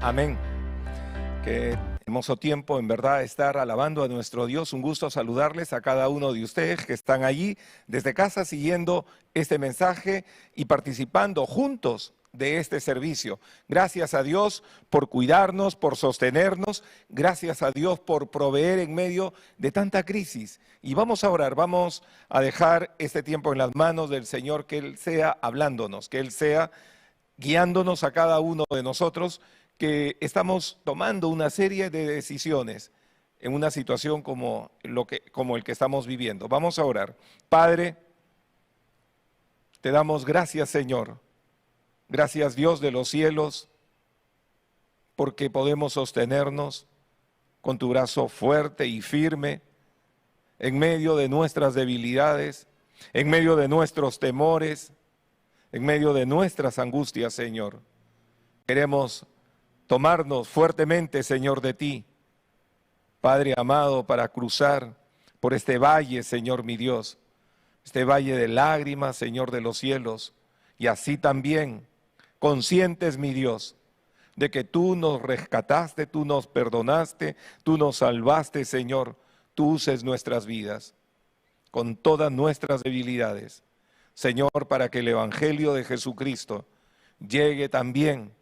Amén. Qué hermoso tiempo, en verdad, estar alabando a nuestro Dios. Un gusto saludarles a cada uno de ustedes que están allí desde casa siguiendo este mensaje y participando juntos de este servicio. Gracias a Dios por cuidarnos, por sostenernos. Gracias a Dios por proveer en medio de tanta crisis. Y vamos a orar, vamos a dejar este tiempo en las manos del Señor, que Él sea hablándonos, que Él sea guiándonos a cada uno de nosotros, que estamos tomando una serie de decisiones en una situación como el que estamos viviendo. Vamos a orar. Padre, te damos gracias, Señor. Gracias, Dios de los cielos, porque podemos sostenernos con tu brazo fuerte y firme en medio de nuestras debilidades, en medio de nuestros temores, en medio de nuestras angustias, Señor. Queremos tomarnos fuertemente, Señor, de ti, Padre amado, para cruzar por este valle, Señor mi Dios, este valle de lágrimas, Señor de los cielos, y así también conscientes, mi Dios, de que tú nos rescataste, tú nos perdonaste, tú nos salvaste, Señor. Tú uses nuestras vidas con todas nuestras debilidades, Señor, para que el Evangelio de Jesucristo llegue también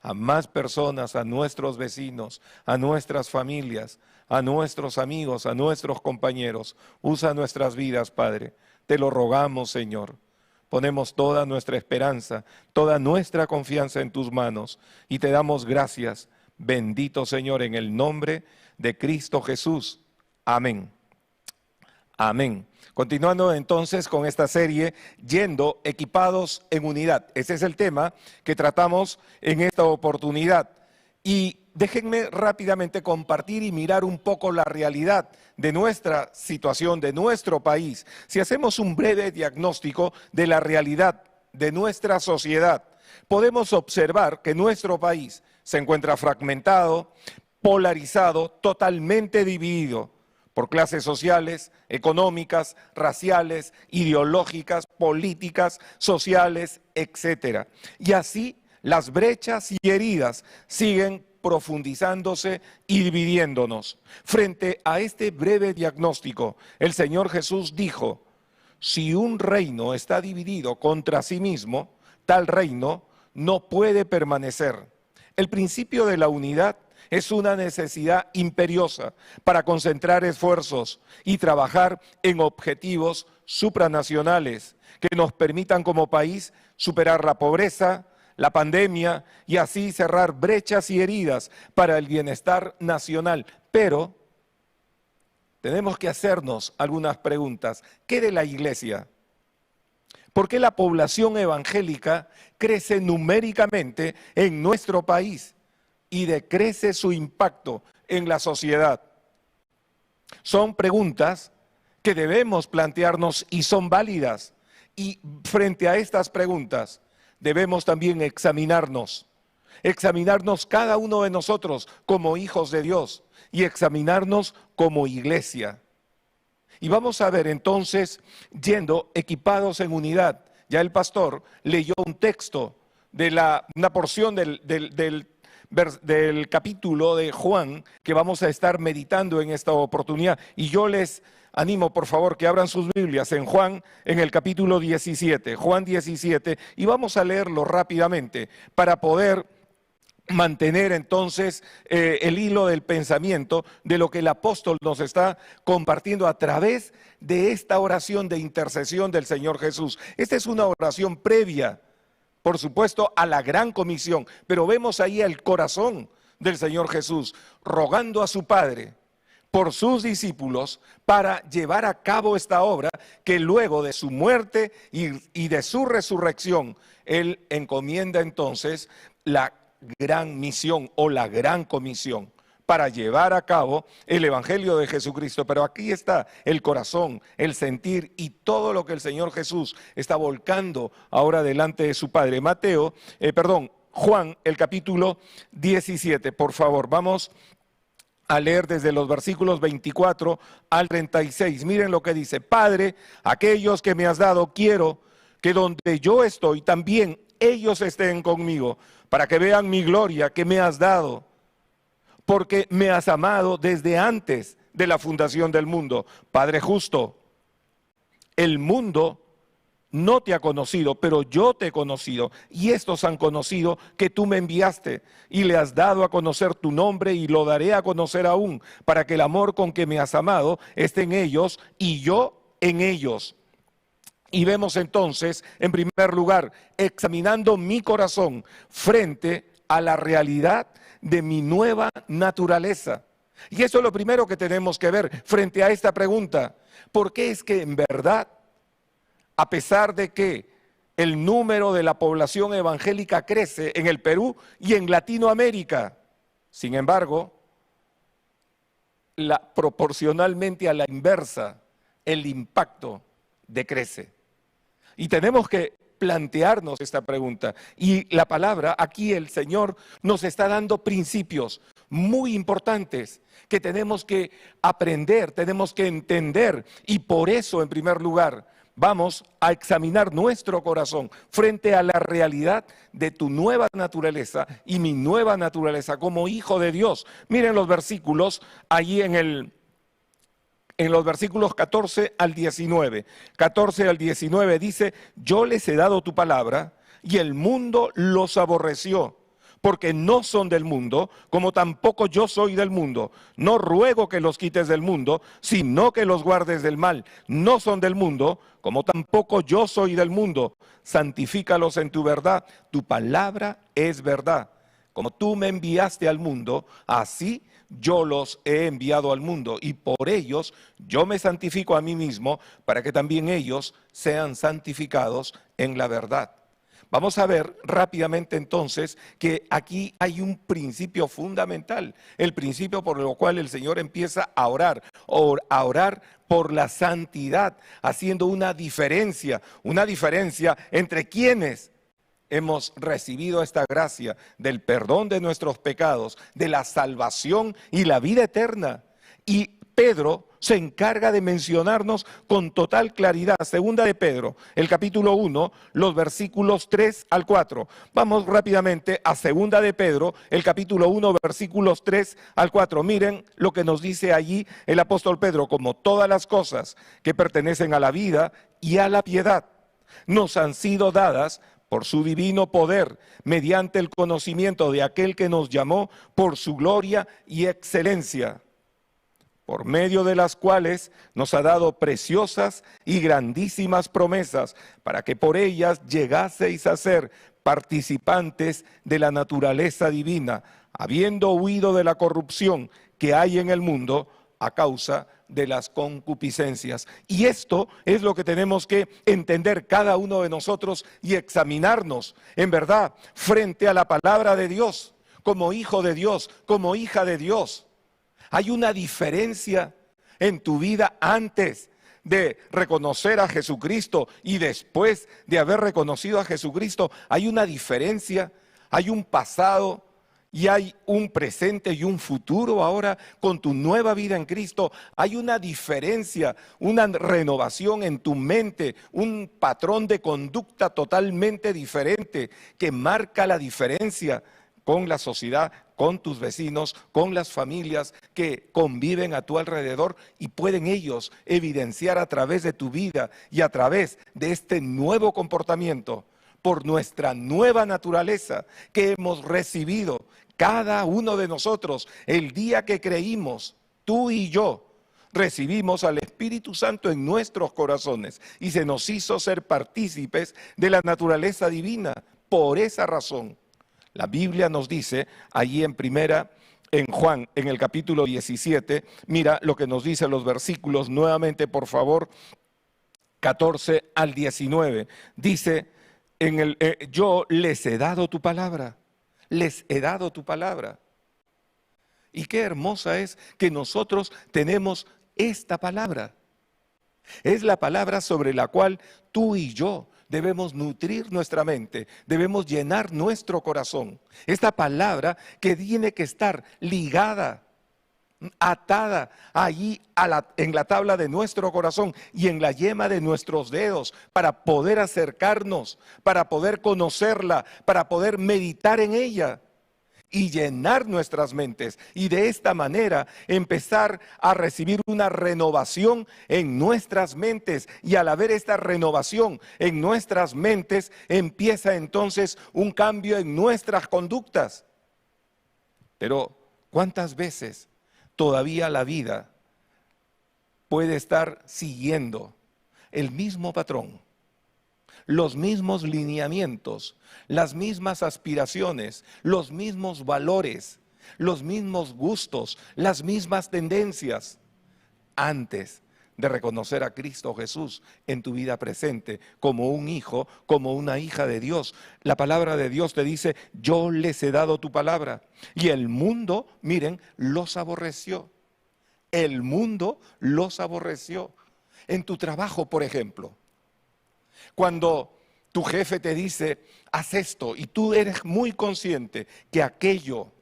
a más personas, a nuestros vecinos, a nuestras familias, a nuestros amigos, a nuestros compañeros. Usa nuestras vidas, Padre. Te lo rogamos, Señor. Ponemos toda nuestra esperanza, toda nuestra confianza en tus manos y te damos gracias, bendito Señor, en el nombre de Cristo Jesús. Amén. Amén. Continuando entonces con esta serie, yendo equipados en unidad. Ese es el tema que tratamos en esta oportunidad. Y déjenme rápidamente compartir y mirar un poco la realidad de nuestra situación, de nuestro país. Si hacemos un breve diagnóstico de la realidad de nuestra sociedad, podemos observar que nuestro país se encuentra fragmentado, polarizado, totalmente dividido por clases sociales, económicas, raciales, ideológicas, políticas, sociales, etc. Y así las brechas y heridas siguen profundizándose y dividiéndonos. Frente a este breve diagnóstico, el Señor Jesús dijo: si un reino está dividido contra sí mismo, tal reino no puede permanecer. El principio de la unidad es una necesidad imperiosa para concentrar esfuerzos y trabajar en objetivos supranacionales que nos permitan como país superar la pobreza, la pandemia y así cerrar brechas y heridas para el bienestar nacional. Pero tenemos que hacernos algunas preguntas. ¿Qué de la iglesia? ¿Por qué la población evangélica crece numéricamente en nuestro país y decrece su impacto en la sociedad? Son preguntas que debemos plantearnos y son válidas. Y frente a estas preguntas debemos también examinarnos cada uno de nosotros como hijos de Dios y examinarnos como iglesia. Y vamos a ver entonces, yendo equipados en unidad. Ya el pastor leyó un texto de una porción del capítulo de Juan que vamos a estar meditando en esta oportunidad. Y yo les animo, por favor, que abran sus Biblias en Juan, en el capítulo 17, Juan 17, y vamos a leerlo rápidamente para poder mantener entonces el hilo del pensamiento de lo que el apóstol nos está compartiendo a través de esta oración de intercesión del Señor Jesús. Esta es una oración previa, por supuesto, a la gran comisión, pero vemos ahí el corazón del Señor Jesús rogando a su Padre por sus discípulos para llevar a cabo esta obra que luego de su muerte y de su resurrección, Él encomienda entonces la gran misión o la gran comisión para llevar a cabo el Evangelio de Jesucristo. Pero aquí está el corazón, el sentir y todo lo que el Señor Jesús está volcando ahora delante de su Padre. Juan, el capítulo 17, por favor, vamos a leer desde los versículos 24 al 36. Miren lo que dice: Padre, aquellos que me has dado, quiero que donde yo estoy, también ellos estén conmigo, para que vean mi gloria que me has dado, porque me has amado desde antes de la fundación del mundo. Padre justo, el mundo no te ha conocido, pero yo te he conocido, y estos han conocido que tú me enviaste, y le has dado a conocer tu nombre, y lo daré a conocer aún, para que el amor con que me has amado esté en ellos, y yo en ellos. Y vemos entonces, en primer lugar, examinando mi corazón frente a la realidad de mi nueva naturaleza. Y eso es lo primero que tenemos que ver frente a esta pregunta. ¿Por qué es que en verdad, a pesar de que el número de la población evangélica crece en el Perú y en Latinoamérica, sin embargo, proporcionalmente a la inversa, el impacto decrece? Y tenemos que plantearnos esta pregunta. Y la palabra, aquí el Señor nos está dando principios muy importantes que tenemos que aprender, tenemos que entender. Y por eso, en primer lugar, vamos a examinar nuestro corazón frente a la realidad de tu nueva naturaleza y mi nueva naturaleza como hijo de Dios. Miren los versículos allí en los versículos 14 al 19. 14 al 19 dice: yo les he dado tu palabra y el mundo los aborreció, porque no son del mundo, como tampoco yo soy del mundo. No ruego que los quites del mundo, sino que los guardes del mal. No son del mundo, como tampoco yo soy del mundo. Santifícalos en tu verdad. Tu palabra es verdad. Como tú me enviaste al mundo, así yo los he enviado al mundo, y por ellos yo me santifico a mí mismo, para que también ellos sean santificados en la verdad. Vamos a ver rápidamente entonces que aquí hay un principio fundamental, el principio por el cual el Señor empieza a orar por la santidad, haciendo una diferencia entre quienes hemos recibido esta gracia del perdón de nuestros pecados, de la salvación y la vida eterna. Y Pedro se encarga de mencionarnos con total claridad. Segunda de Pedro, el capítulo 1, los versículos 3 al 4. Vamos rápidamente a Segunda de Pedro, el capítulo 1, versículos 3 al 4. Miren lo que nos dice allí el apóstol Pedro: como todas las cosas que pertenecen a la vida y a la piedad nos han sido dadas por su divino poder, mediante el conocimiento de aquel que nos llamó por su gloria y excelencia, por medio de las cuales nos ha dado preciosas y grandísimas promesas, para que por ellas llegaseis a ser participantes de la naturaleza divina, habiendo huido de la corrupción que hay en el mundo a causa de las concupiscencias. Y esto es lo que tenemos que entender cada uno de nosotros y examinarnos en verdad frente a la palabra de Dios, como hijo de Dios, como hija de Dios. Hay una diferencia en tu vida antes de reconocer a Jesucristo y después de haber reconocido a Jesucristo. Hay una diferencia, hay un pasado y hay un presente y un futuro ahora con tu nueva vida en Cristo. Hay una diferencia, una renovación en tu mente, un patrón de conducta totalmente diferente que marca la diferencia con la sociedad, con tus vecinos, con las familias que conviven a tu alrededor, y pueden ellos evidenciar a través de tu vida y a través de este nuevo comportamiento, por nuestra nueva naturaleza que hemos recibido cada uno de nosotros el día que creímos. Tú y yo recibimos al Espíritu Santo en nuestros corazones y se nos hizo ser partícipes de la naturaleza divina. Por esa razón, la Biblia nos dice allí en Juan, en el capítulo 17, mira lo que nos dice los versículos nuevamente, por favor, 14 al 19. Dice, yo les he dado tu palabra, les he dado tu palabra. Y qué hermosa es que nosotros tenemos esta palabra. Es la palabra sobre la cual tú y yo debemos nutrir nuestra mente, debemos llenar nuestro corazón. Esta palabra que tiene que estar ligada atada allí en la tabla de nuestro corazón y en la yema de nuestros dedos, para poder acercarnos, para poder conocerla, para poder meditar en ella y llenar nuestras mentes, y de esta manera empezar a recibir una renovación en nuestras mentes. Y al haber esta renovación en nuestras mentes, empieza entonces un cambio en nuestras conductas. Pero ¿cuántas veces todavía la vida puede estar siguiendo el mismo patrón, los mismos lineamientos, las mismas aspiraciones, los mismos valores, los mismos gustos, las mismas tendencias, antes de reconocer a Cristo Jesús en tu vida presente como un hijo, como una hija de Dios? La palabra de Dios te dice: yo les he dado tu palabra, y el mundo, miren, los aborreció. El mundo los aborreció. En tu trabajo, por ejemplo, cuando tu jefe te dice: haz esto, y tú eres muy consciente que aquello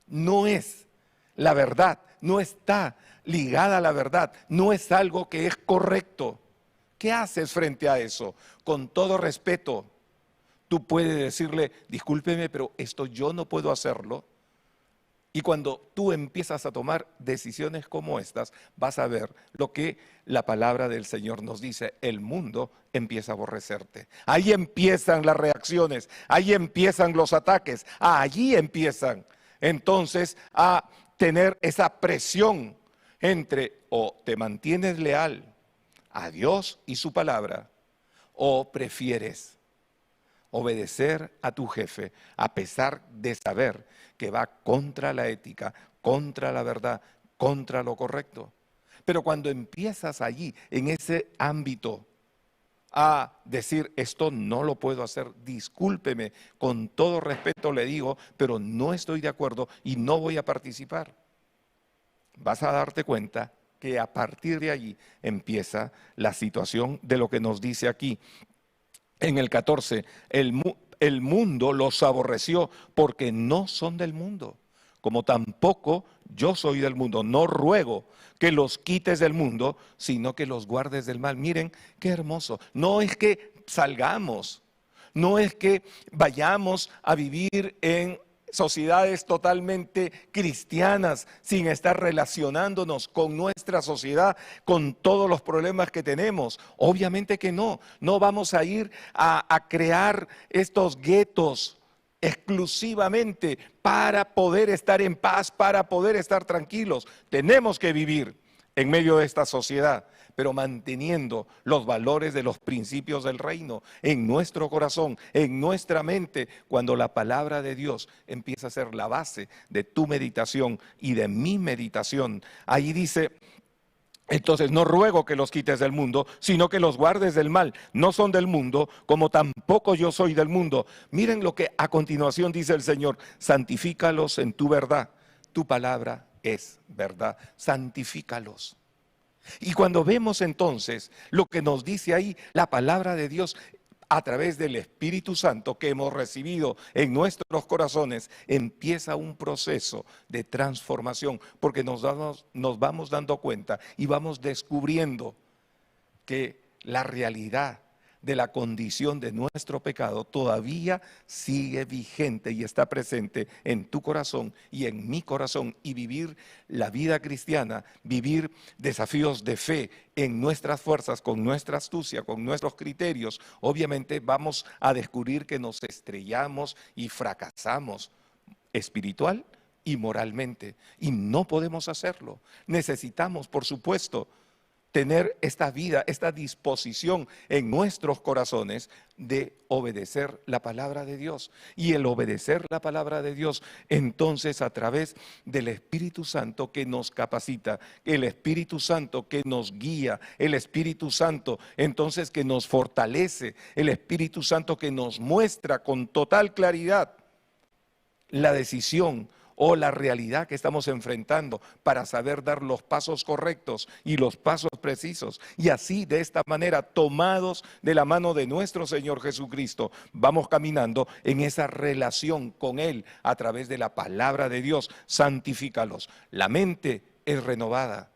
no es la verdad, no está ligada a la verdad, no es algo que es correcto, ¿qué haces frente a eso? Con todo respeto, tú puedes decirle: discúlpeme, pero esto yo no puedo hacerlo. Y cuando tú empiezas a tomar decisiones como estas, vas a ver lo que la palabra del Señor nos dice: el mundo empieza a aborrecerte. Ahí empiezan las reacciones, ahí empiezan los ataques, allí empiezan entonces a tener esa presión entre: o te mantienes leal a Dios y su palabra, o prefieres obedecer a tu jefe a pesar de saber que va contra la ética, contra la verdad, contra lo correcto. Pero cuando empiezas allí, en ese ámbito, a decir: esto no lo puedo hacer, discúlpeme, con todo respeto le digo, pero no estoy de acuerdo y no voy a participar, vas a darte cuenta que a partir de allí empieza la situación de lo que nos dice aquí. En el 14, el mundo los aborreció porque no son del mundo, como tampoco yo soy del mundo. No ruego que los quites del mundo, sino que los guardes del mal. Miren qué hermoso. No es que salgamos, no es que vayamos a vivir en sociedades totalmente cristianas sin estar relacionándonos con nuestra sociedad, con todos los problemas que tenemos. Obviamente que no vamos a ir a crear estos guetos exclusivamente para poder estar en paz, para poder estar tranquilos. Tenemos que vivir en medio de esta sociedad, pero manteniendo los valores de los principios del reino en nuestro corazón, en nuestra mente, cuando la palabra de Dios empieza a ser la base de tu meditación y de mi meditación. Ahí dice: entonces no ruego que los quites del mundo, sino que los guardes del mal. No son del mundo, como tampoco yo soy del mundo. Miren lo que a continuación dice el Señor: santifícalos en tu verdad. Tu palabra es verdad. Santifícalos. Y cuando vemos entonces lo que nos dice ahí la palabra de Dios a través del Espíritu Santo que hemos recibido en nuestros corazones, empieza un proceso de transformación, porque nos vamos dando cuenta y vamos descubriendo que la realidad de la condición de nuestro pecado todavía sigue vigente y está presente en tu corazón y en mi corazón. Y vivir la vida cristiana, vivir desafíos de fe en nuestras fuerzas, con nuestra astucia, con nuestros criterios, obviamente vamos a descubrir que nos estrellamos y fracasamos espiritual y moralmente, y no podemos hacerlo. Necesitamos, por supuesto, tener esta vida, esta disposición en nuestros corazones de obedecer la palabra de Dios. Y el obedecer la palabra de Dios, entonces a través del Espíritu Santo que nos capacita, el Espíritu Santo que nos guía, el Espíritu Santo entonces que nos fortalece, el Espíritu Santo que nos muestra con total claridad la decisión o la realidad que estamos enfrentando para saber dar los pasos correctos y los pasos precisos. Y así, de esta manera, tomados de la mano de nuestro Señor Jesucristo, vamos caminando en esa relación con Él a través de la palabra de Dios. Santifícalos. La mente es renovada.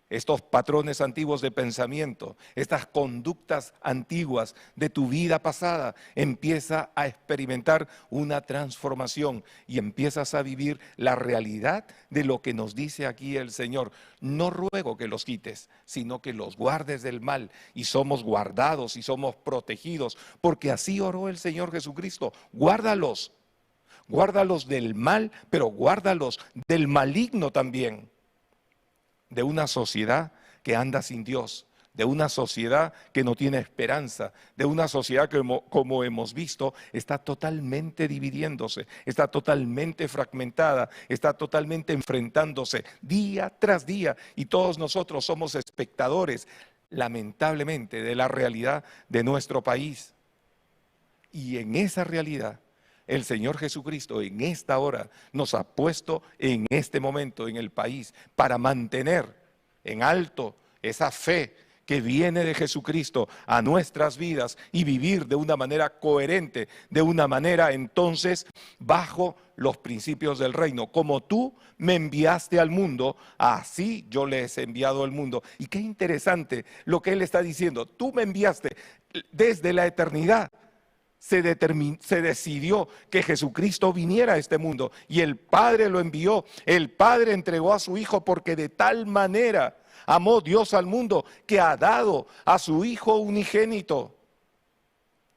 Estos patrones antiguos de pensamiento, estas conductas antiguas de tu vida pasada, empieza a experimentar una transformación y empiezas a vivir la realidad de lo que nos dice aquí el Señor. No ruego que los quites, sino que los guardes del mal, y somos guardados y somos protegidos, porque así oró el Señor Jesucristo. Guárdalos, guárdalos del mal, pero guárdalos del maligno también. De una sociedad que anda sin Dios, de una sociedad que no tiene esperanza, de una sociedad que, como hemos visto, está totalmente dividiéndose, está totalmente fragmentada, está totalmente enfrentándose día tras día, y todos nosotros somos espectadores, lamentablemente, de la realidad de nuestro país. Y en esa realidad, el Señor Jesucristo en esta hora nos ha puesto en este momento en el país para mantener en alto esa fe que viene de Jesucristo a nuestras vidas y vivir de una manera coherente, de una manera entonces bajo los principios del reino. Como tú me enviaste al mundo, así yo les he enviado al mundo. Y qué interesante lo que Él está diciendo. Tú me enviaste desde la eternidad. Se decidió que Jesucristo viniera a este mundo y el Padre lo envió. El Padre entregó a su Hijo porque de tal manera amó Dios al mundo que ha dado a su Hijo unigénito.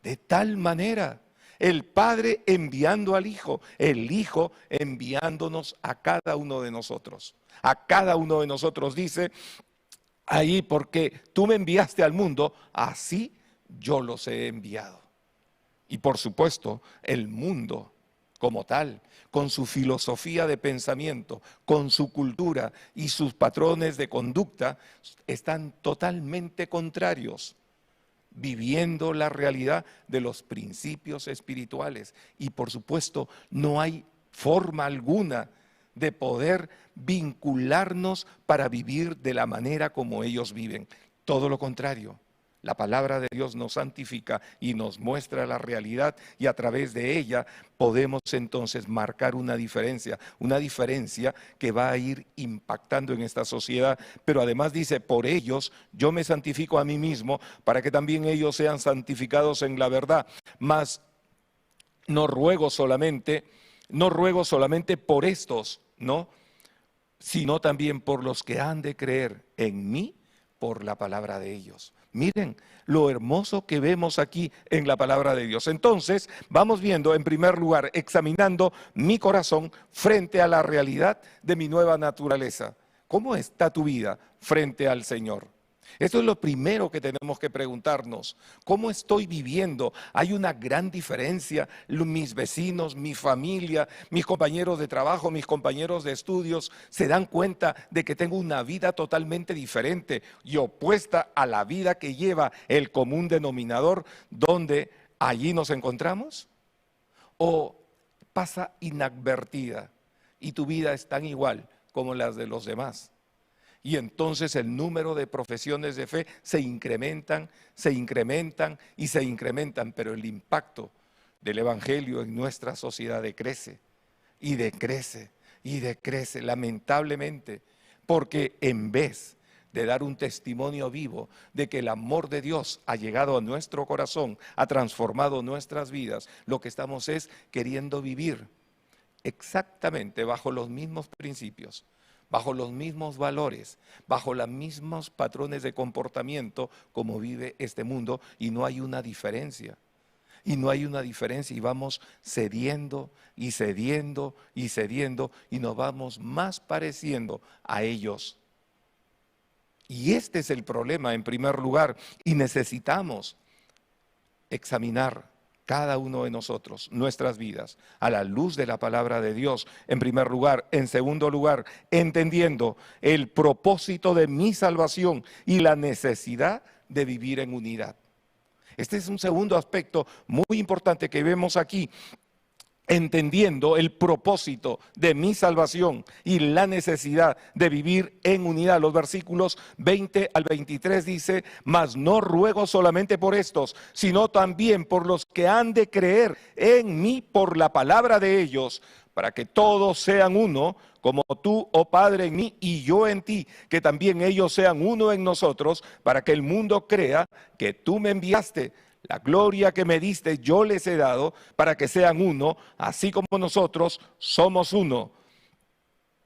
De tal manera, el Padre enviando al Hijo, el Hijo enviándonos a cada uno de nosotros. A cada uno de nosotros dice ahí, porque tú me enviaste al mundo, así yo los he enviado. Y por supuesto, el mundo como tal, con su filosofía de pensamiento, con su cultura y sus patrones de conducta, están totalmente contrarios, viviendo la realidad de los principios espirituales. Y por supuesto, no hay forma alguna de poder vincularnos para vivir de la manera como ellos viven. Todo lo contrario. La palabra de Dios nos santifica y nos muestra la realidad, y a través de ella podemos entonces marcar una diferencia que va a ir impactando en esta sociedad. Pero además dice, por ellos yo me santifico a mí mismo, para que también ellos sean santificados en la verdad. Mas no ruego solamente por estos, ¿no? Sino también por los que han de creer en mí por la palabra de ellos. Miren lo hermoso que vemos aquí en la palabra de Dios. Entonces, vamos viendo en primer lugar, examinando mi corazón frente a la realidad de mi nueva naturaleza. ¿Cómo está tu vida frente al Señor? Esto es lo primero que tenemos que preguntarnos. ¿Cómo estoy viviendo? Hay una gran diferencia. Mis vecinos, mi familia, mis compañeros de trabajo, mis compañeros de estudios se dan cuenta de que tengo una vida totalmente diferente y opuesta a la vida que lleva el común denominador donde allí nos encontramos. ¿O pasa inadvertida y tu vida es tan igual como las de los demás? Y entonces el número de profesiones de fe se incrementan, pero el impacto del Evangelio en nuestra sociedad decrece, lamentablemente, porque en vez de dar un testimonio vivo de que el amor de Dios ha llegado a nuestro corazón, ha transformado nuestras vidas, lo que estamos es queriendo vivir exactamente bajo los mismos principios, bajo los mismos valores, bajo los mismos patrones de comportamiento como vive este mundo, y no hay una diferencia. Y vamos cediendo y nos vamos más pareciendo a ellos. Y este es el problema en primer lugar, y necesitamos examinar cada uno de nosotros, nuestras vidas, a la luz de la palabra de Dios, en primer lugar. En segundo lugar, entendiendo el propósito de mi salvación y la necesidad de vivir en unidad. Este es un segundo aspecto muy importante que vemos aquí. entendiendo el propósito de mi salvación y la necesidad de vivir en unidad. Los versículos 20 al 23 dice: mas no ruego solamente por estos, sino también por los que han de creer en mí por la palabra de ellos, para que todos sean uno, como tú, oh Padre, en mí y yo en ti, que también ellos sean uno en nosotros, para que el mundo crea que tú me enviaste. La gloria que me diste yo les he dado, para que sean uno, así como nosotros somos uno.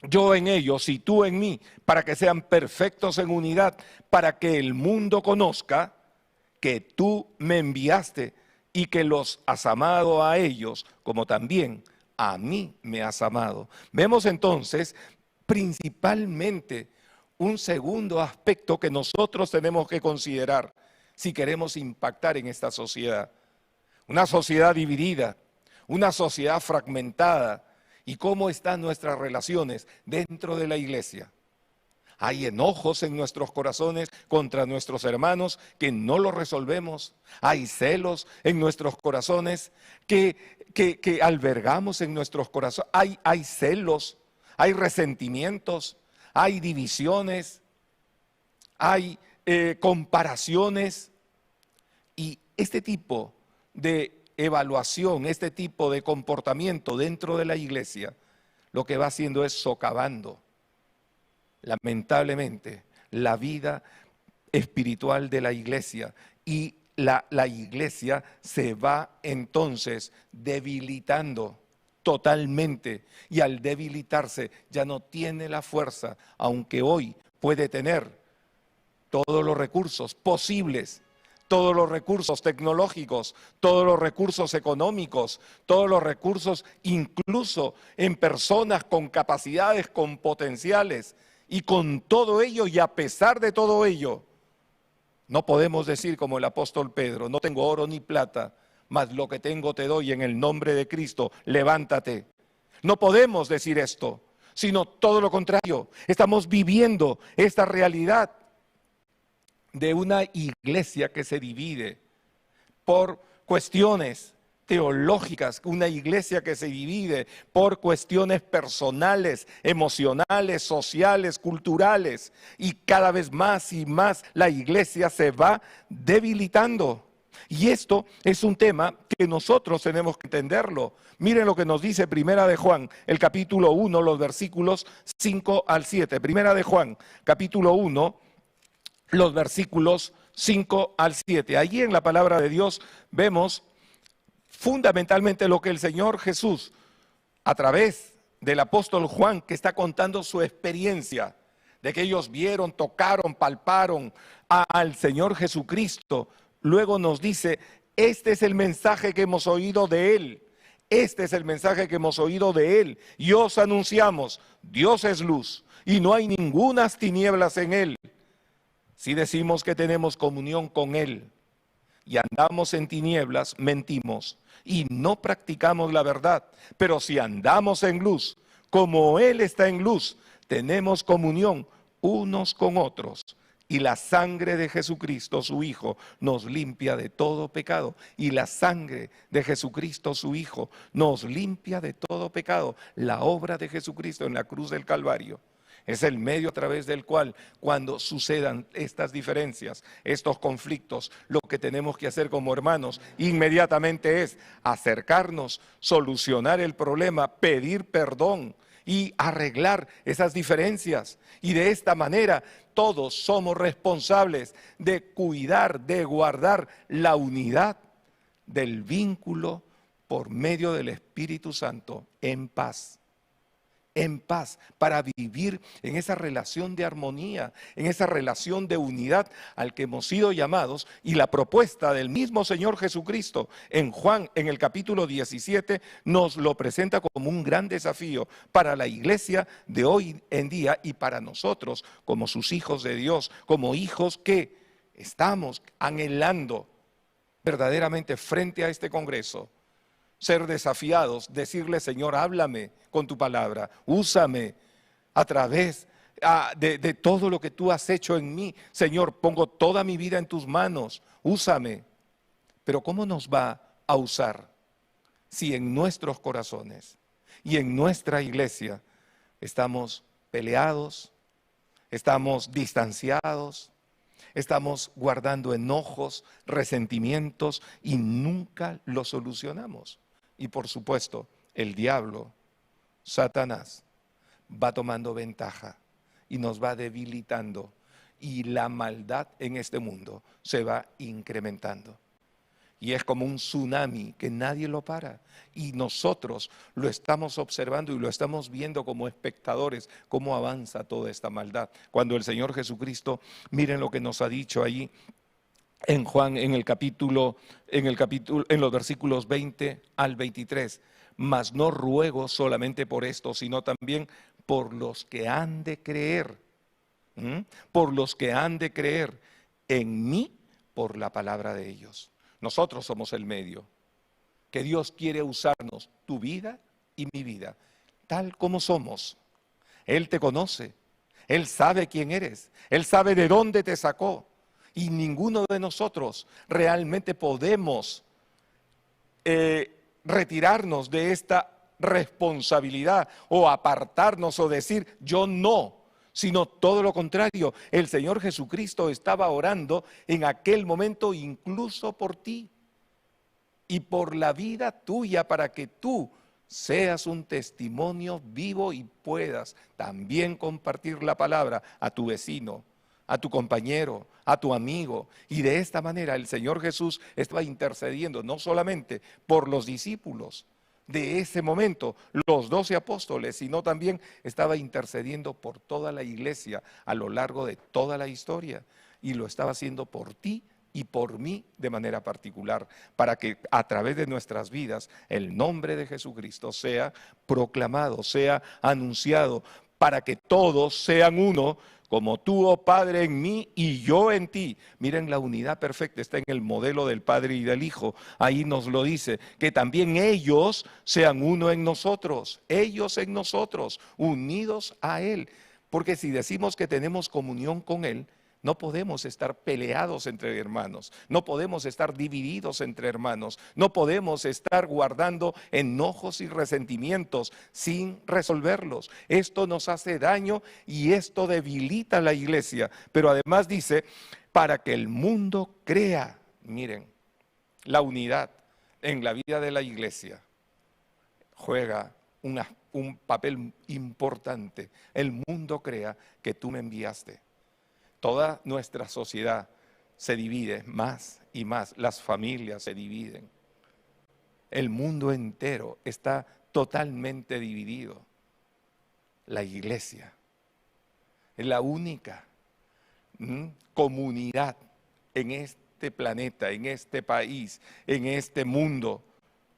Yo en ellos y tú en mí, para que sean perfectos en unidad, para que el mundo conozca que tú me enviaste y que los has amado a ellos, como también a mí me has amado. Vemos entonces principalmente un segundo aspecto que nosotros tenemos que considerar si queremos impactar en esta sociedad. Una sociedad dividida, una sociedad fragmentada. ¿Y cómo están nuestras relaciones dentro de la iglesia? Hay enojos en nuestros corazones contra nuestros hermanos que no los resolvemos. Hay celos en nuestros corazones que albergamos en nuestros corazones. Hay celos, hay resentimientos, hay divisiones, hay comparaciones. Y este tipo de evaluación, este tipo de comportamiento dentro de la iglesia, lo que va haciendo es socavando, lamentablemente, la vida espiritual de la iglesia. Y la iglesia se va entonces debilitando totalmente. Y al debilitarse ya no tiene la fuerza, aunque hoy puede tener todos los recursos posibles, todos los recursos tecnológicos, todos los recursos económicos, todos los recursos incluso en personas con capacidades, con potenciales. Y con todo ello y a pesar de todo ello, no podemos decir como el apóstol Pedro: no tengo oro ni plata, mas lo que tengo te doy, en el nombre de Cristo, levántate. No podemos decir esto, sino todo lo contrario. Estamos viviendo esta realidad de una iglesia que se divide por cuestiones teológicas, una iglesia que se divide por cuestiones personales, emocionales, sociales, culturales, y cada vez más y más la iglesia se va debilitando. Y esto es un tema que nosotros tenemos que entenderlo. Miren lo que nos dice Primera de Juan, el capítulo 1, los versículos 5 al 7. Primera de Juan, capítulo 1, los versículos 5 al 7. Allí en la palabra de Dios vemos fundamentalmente lo que el Señor Jesús, a través del apóstol Juan, que está contando su experiencia, de que ellos vieron, tocaron, palparon al Señor Jesucristo. Luego nos dice: este es el mensaje que hemos oído de Él. Este es el mensaje que hemos oído de Él. Y os anunciamos: Dios es luz y no hay ningunas tinieblas en Él. Si decimos que tenemos comunión con Él y andamos en tinieblas, mentimos y no practicamos la verdad. Pero si andamos en luz, como Él está en luz, tenemos comunión unos con otros. Y la sangre de Jesucristo, su Hijo, nos limpia de todo pecado. Y la sangre de Jesucristo, su Hijo, nos limpia de todo pecado. La obra de Jesucristo en la cruz del Calvario es el medio a través del cual, cuando sucedan estas diferencias, estos conflictos, lo que tenemos que hacer como hermanos inmediatamente es acercarnos, solucionar el problema, pedir perdón y arreglar esas diferencias. Y de esta manera todos somos responsables de cuidar, de guardar la unidad del vínculo por medio del Espíritu Santo en paz. En paz, para vivir en esa relación de armonía, en esa relación de unidad al que hemos sido llamados. Y la propuesta del mismo Señor Jesucristo en Juan, en el capítulo 17, nos lo presenta como un gran desafío para la iglesia de hoy en día y para nosotros como sus hijos de Dios, como hijos que estamos anhelando verdaderamente frente a este Congreso ser desafiados, decirle: Señor, háblame con tu palabra, úsame a través de todo lo que tú has hecho en mí. Señor, pongo toda mi vida en tus manos, úsame. Pero ¿cómo nos va a usar si en nuestros corazones y en nuestra iglesia estamos peleados, estamos distanciados, estamos guardando enojos, resentimientos y nunca los solucionamos. Y por supuesto, el diablo, Satanás, va tomando ventaja y nos va debilitando, y la maldad en este mundo se va incrementando. Y es como un tsunami que nadie lo para. Y nosotros lo estamos observando y lo estamos viendo como espectadores, cómo avanza toda esta maldad. Cuando el Señor Jesucristo, miren lo que nos ha dicho allí en Juan, en los versículos 20 al 23. Mas no ruego solamente por esto, sino también por los que han de creer. Por los que han de creer en mí por la palabra de ellos. Nosotros somos el medio, que Dios quiere usarnos, tu vida y mi vida, tal como somos. Él te conoce, Él sabe quién eres, Él sabe de dónde te sacó, y ninguno de nosotros realmente podemos retirarnos de esta responsabilidad o apartarnos o decir yo no. Sino todo lo contrario, el Señor Jesucristo estaba orando en aquel momento incluso por ti y por la vida tuya, para que tú seas un testimonio vivo y puedas también compartir la palabra a tu vecino, a tu compañero, a tu amigo. Y de esta manera el Señor Jesús estaba intercediendo no solamente por los discípulos de ese momento, los 12 apóstoles, sino también estaba intercediendo por toda la iglesia a lo largo de toda la historia, y lo estaba haciendo por ti y por mí de manera particular, para que a través de nuestras vidas el nombre de Jesucristo sea proclamado, sea anunciado, para que todos sean uno, como tú, oh Padre, en mí y yo en ti. Miren, la unidad perfecta está en el modelo del Padre y del Hijo. Ahí nos lo dice, que también ellos sean uno en nosotros, ellos en nosotros, unidos a Él. Porque si decimos que tenemos comunión con Él, no podemos estar peleados entre hermanos, no podemos estar divididos entre hermanos, no podemos estar guardando enojos y resentimientos sin resolverlos. Esto nos hace daño y esto debilita la iglesia. Pero además dice, para que el mundo crea, miren, la unidad en la vida de la iglesia juega un papel importante. El mundo crea que tú me enviaste. Toda nuestra sociedad se divide más y más, las familias se dividen. El mundo entero está totalmente dividido. La iglesia es la única comunidad en este planeta, en este país, en este mundo,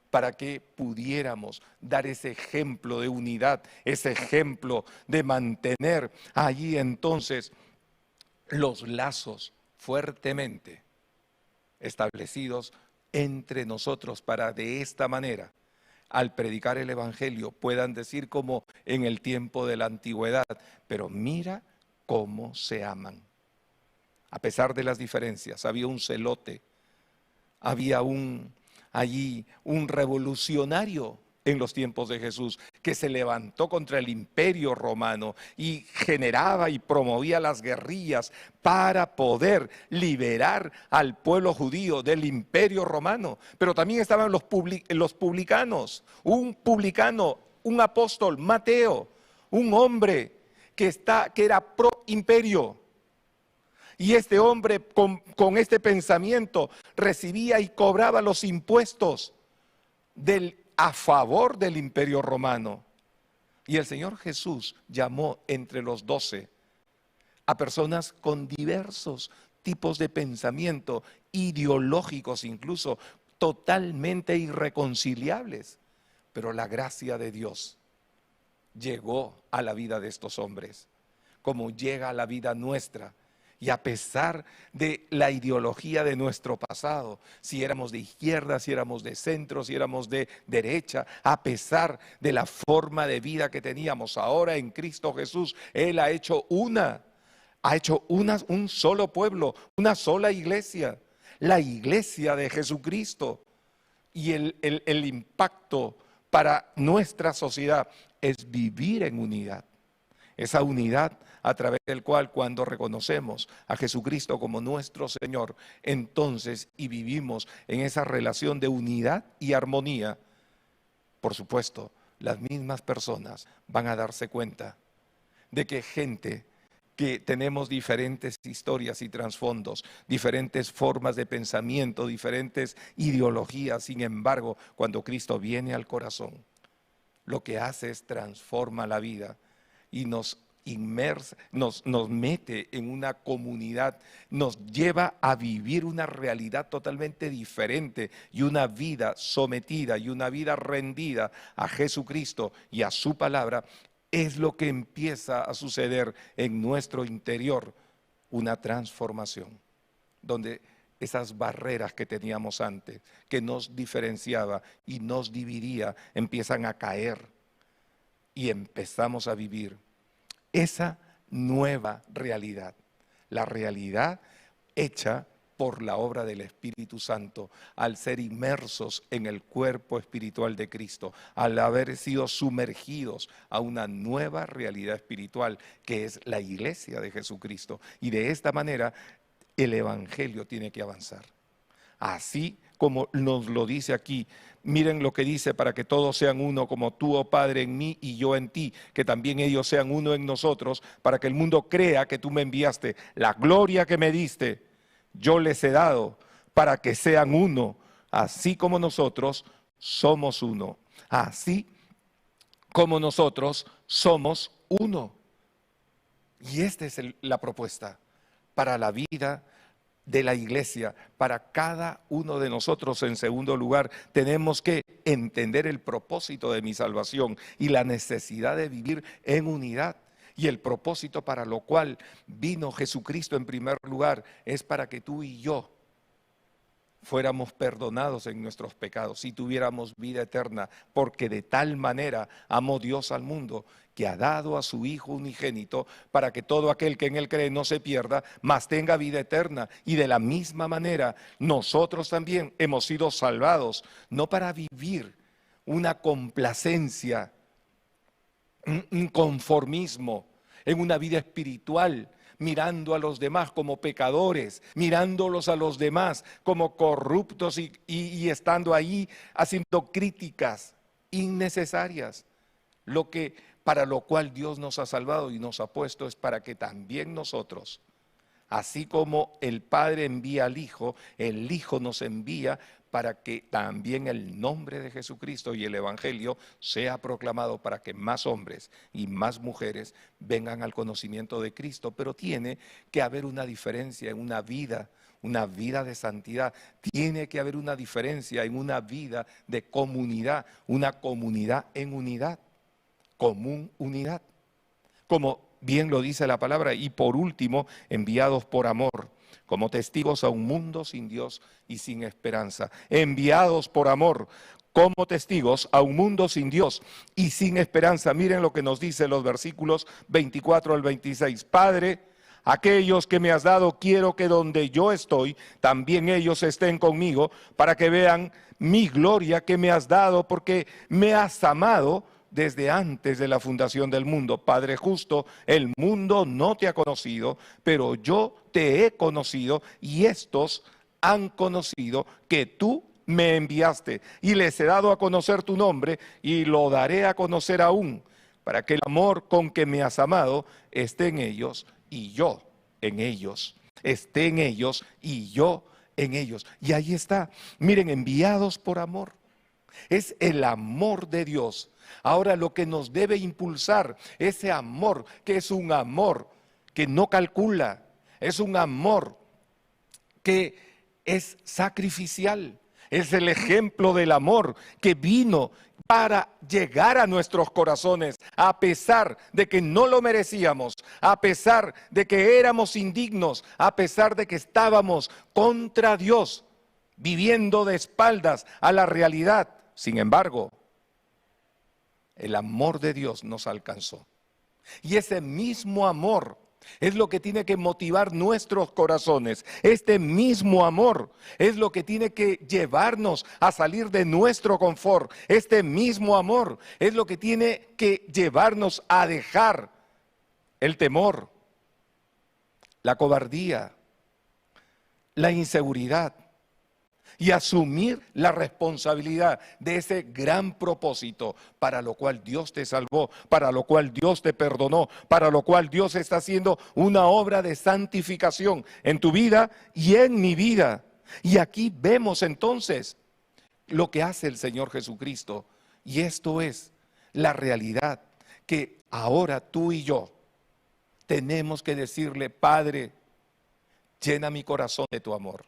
para que pudiéramos dar ese ejemplo de unidad, ese ejemplo de mantener allí entonces los lazos fuertemente establecidos entre nosotros, para de esta manera, al predicar el evangelio, puedan decir como en el tiempo de la antigüedad, pero mira cómo se aman. A pesar de las diferencias, había un celote, había allí un revolucionario en los tiempos de Jesús, que se levantó contra el imperio romano y generaba y promovía las guerrillas para poder liberar al pueblo judío del imperio romano. Pero también estaban los publicanos, un publicano, un apóstol, Mateo, un hombre que era pro imperio. Y este hombre con este pensamiento recibía y cobraba los impuestos a favor del imperio romano. Y el Señor Jesús llamó entre los 12 a personas con diversos tipos de pensamiento, ideológicos incluso, totalmente irreconciliables. Pero la gracia de Dios llegó a la vida de estos hombres, como llega a la vida nuestra. Y a pesar de la ideología de nuestro pasado, si éramos de izquierda, si éramos de centro, si éramos de derecha, a pesar de la forma de vida que teníamos, ahora en Cristo Jesús, Él ha hecho un solo pueblo, una sola iglesia, la iglesia de Jesucristo. y el impacto para nuestra sociedad es vivir en unidad. Esa unidad a través del cual, cuando reconocemos a Jesucristo como nuestro Señor, entonces y vivimos en esa relación de unidad y armonía, por supuesto, las mismas personas van a darse cuenta de que gente que tenemos diferentes historias y trasfondos, diferentes formas de pensamiento, diferentes ideologías, sin embargo, cuando Cristo viene al corazón, lo que hace es transforma la vida y nos mete en una comunidad, nos lleva a vivir una realidad totalmente diferente y una vida sometida y una vida rendida a Jesucristo y a su palabra. Es lo que empieza a suceder en nuestro interior, una transformación, donde esas barreras que teníamos antes, que nos diferenciaba y nos dividía, empiezan a caer y empezamos a vivir esa nueva realidad, la realidad hecha por la obra del Espíritu Santo, al ser inmersos en el cuerpo espiritual de Cristo, al haber sido sumergidos a una nueva realidad espiritual que es la iglesia de Jesucristo. Y de esta manera el Evangelio tiene que avanzar. Así como nos lo dice aquí, miren lo que dice: para que todos sean uno, como tú, oh Padre, en mí y yo en ti, que también ellos sean uno en nosotros, para que el mundo crea que tú me enviaste. La gloria que me diste, yo les he dado, para que sean uno, así como nosotros somos uno. Así como nosotros somos uno. Y esta es la propuesta para la vida de la iglesia, para cada uno de nosotros. En segundo lugar, tenemos que entender el propósito de mi salvación y la necesidad de vivir en unidad. Y el propósito para lo cual vino Jesucristo en primer lugar es para que tú y yo fuéramos perdonados en nuestros pecados y tuviéramos vida eterna, porque de tal manera amó Dios al mundo que ha dado a su Hijo unigénito para que todo aquel que en él cree no se pierda, mas tenga vida eterna. Y de la misma manera nosotros también hemos sido salvados, no para vivir una complacencia, un conformismo en una vida espiritual, mirando a los demás como pecadores, mirándolos a los demás como corruptos y estando ahí haciendo críticas innecesarias. Lo que para lo cual Dios nos ha salvado y nos ha puesto es para que también nosotros, así como el Padre envía al Hijo, el Hijo nos envía para que también el nombre de Jesucristo y el Evangelio sea proclamado, para que más hombres y más mujeres vengan al conocimiento de Cristo. Pero tiene que haber una diferencia en una vida de santidad. Tiene que haber una diferencia en una vida de comunidad, una comunidad en unidad, común unidad. Como bien lo dice la palabra. Y por último, enviados por amor, como testigos a un mundo sin Dios y sin esperanza. Enviados por amor, como testigos a un mundo sin Dios y sin esperanza. Miren lo que nos dice los versículos 24 al 26. Padre, aquellos que me has dado, quiero que donde yo estoy, también ellos estén conmigo, para que vean mi gloria que me has dado, porque me has amado desde antes de la fundación del mundo. Padre justo, el mundo no te ha conocido, pero yo te he conocido, y estos han conocido que tú me enviaste, y les he dado a conocer tu nombre, y lo daré a conocer aún, para que el amor con que me has amado esté en ellos, y yo en ellos. Esté en ellos, y yo en ellos. Y ahí está, miren, enviados por amor. Es el amor de Dios. Ahora, lo que nos debe impulsar, ese amor, que es un amor que no calcula, es un amor que es sacrificial, es el ejemplo del amor que vino para llegar a nuestros corazones, a pesar de que no lo merecíamos, a pesar de que éramos indignos, a pesar de que estábamos contra Dios, viviendo de espaldas a la realidad. Sin embargo, el amor de Dios nos alcanzó. Y ese mismo amor Es lo que tiene que motivar nuestros corazones. Este mismo amor es lo que tiene que llevarnos a salir de nuestro confort. Este mismo amor es lo que tiene que llevarnos a dejar el temor, la cobardía, la inseguridad y asumir la responsabilidad de ese gran propósito para lo cual Dios te salvó, para lo cual Dios te perdonó, para lo cual Dios está haciendo una obra de santificación en tu vida y en mi vida. Y aquí vemos entonces lo que hace el Señor Jesucristo. Y esto es la realidad que ahora tú y yo tenemos que decirle: Padre, llena mi corazón de tu amor.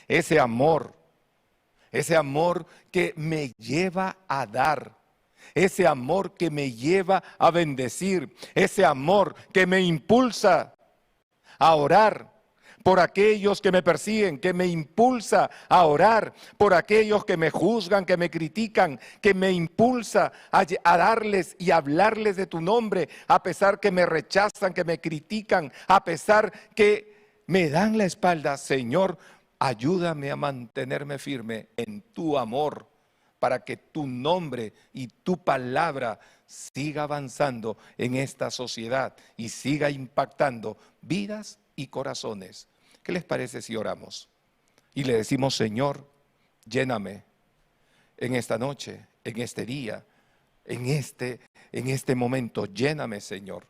Ese amor que me lleva a dar, ese amor que me lleva a bendecir, ese amor que me impulsa a orar por aquellos que me persiguen, que me impulsa a orar por aquellos que me juzgan, que me critican, que me impulsa a darles y hablarles de tu nombre, a pesar que me rechazan, que me critican, a pesar que me dan la espalda. Señor, ayúdame a mantenerme firme en tu amor, para que tu nombre y tu palabra siga avanzando en esta sociedad y siga impactando vidas y corazones. ¿Qué les parece si oramos y le decimos: Señor, lléname en esta noche, en este día, en este momento? Lléname, Señor,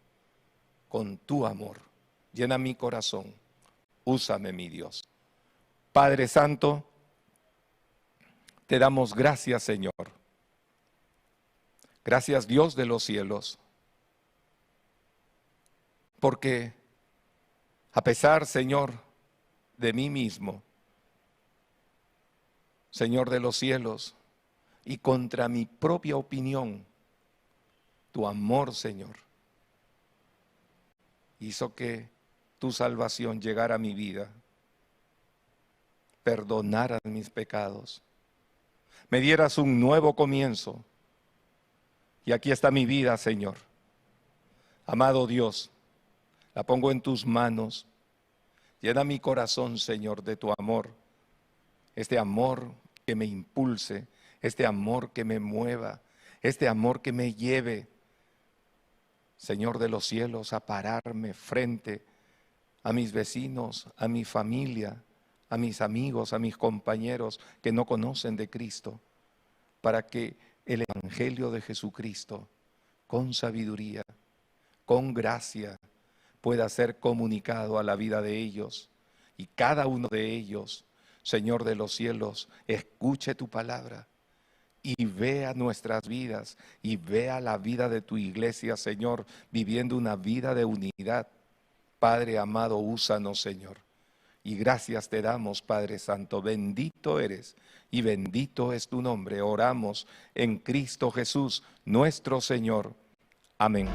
con tu amor. Llena mi corazón. Úsame, mi Dios. Padre Santo, te damos gracias, Señor. Gracias, Dios de los cielos, porque a pesar, Señor, de mí mismo, Señor de los cielos, y contra mi propia opinión, tu amor, Señor, hizo que tu salvación llegara a mi vida, perdonaras mis pecados, me dieras un nuevo comienzo. Y aquí está mi vida, Señor. Amado Dios, la pongo en tus manos. Llena mi corazón, Señor, de tu amor. Este amor que me impulse, este amor que me mueva, este amor que me lleve, Señor de los cielos, a pararme frente a mis vecinos, a mi familia, a mis amigos, a mis compañeros que no conocen de Cristo, para que el Evangelio de Jesucristo, con sabiduría, con gracia, pueda ser comunicado a la vida de ellos, y cada uno de ellos, Señor de los cielos, escuche tu palabra y vea nuestras vidas y vea la vida de tu iglesia, Señor, viviendo una vida de unidad. Padre amado, úsanos, Señor. Y gracias te damos, Padre Santo. Bendito eres y bendito es tu nombre. Oramos en Cristo Jesús, nuestro Señor. Amén.